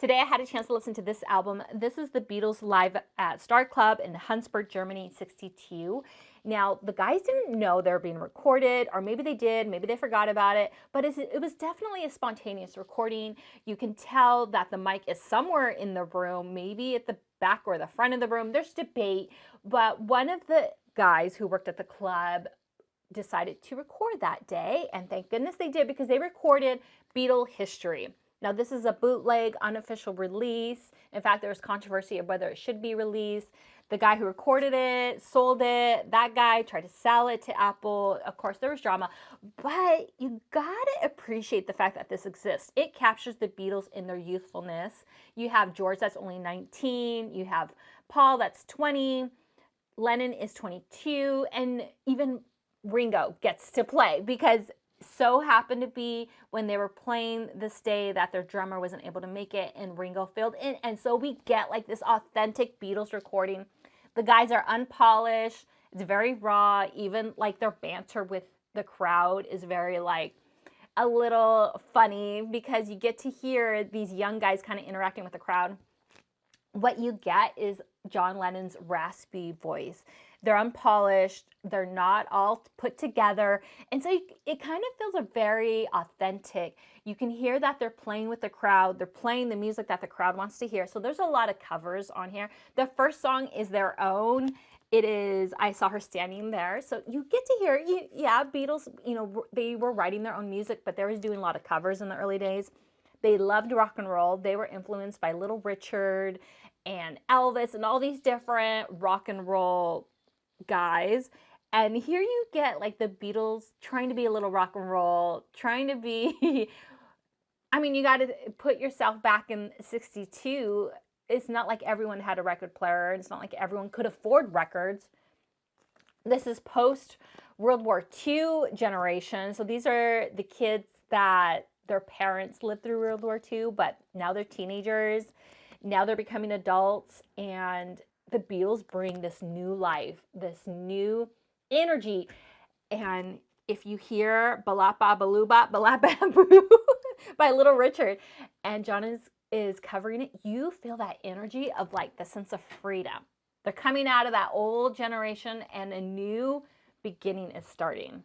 Today I had a chance to listen to this album. This is the Beatles live at Star Club in Huntsburg, Germany in 62. Now, the guys didn't know they were being recorded, or maybe they did, maybe they forgot about it, but it was definitely a spontaneous recording. You can tell that the mic is somewhere in the room, maybe at the back or the front of the room. There's debate, but one of the guys who worked at the club decided to record that day, and thank goodness they did, because they recorded Beatle history. Now, this is a bootleg, unofficial release. In fact, there was controversy of whether it should be released. The guy who recorded it sold it. That guy tried to sell it to Apple. Of course, there was drama. But you gotta appreciate the fact that this exists. It captures the Beatles in their youthfulness. You have George that's only 19. You have Paul that's 20. Lennon is 22. And even Ringo gets to play, because so happened to be when they were playing this day that their drummer wasn't able to make it and Ringo filled in. And so we get like this authentic Beatles recording. The guys are unpolished. It's very raw. Even like their banter with the crowd is very like a little funny, because you get to hear these young guys kind of interacting with the crowd. What you get is John Lennon's raspy voice. They're unpolished. They're not all put together. And so it kind of feels very authentic. You can hear that they're playing with the crowd. They're playing the music that the crowd wants to hear. So there's a lot of covers on here. The first song is their own. It is I Saw Her Standing There. So you get to hear, yeah, Beatles, they were writing their own music, but they were doing a lot of covers in the early days. They loved rock and roll. They were influenced by Little Richard and Elvis and all these different rock and roll guys. And here you get like the Beatles trying to be a little rock and roll, trying to be, I mean, you got to put yourself back in 62. It's not like everyone had a record player. It's not like everyone could afford records. This is post World War II generation. So these are the kids that their parents lived through World War II, but now they're teenagers. Now they're becoming adults, and the Beatles bring this new life, this new energy. And if you hear Balapa Baluba Balapa Boo by Little Richard, and John is covering it, you feel that energy of like the sense of freedom. They're coming out of that old generation, and a new beginning is starting.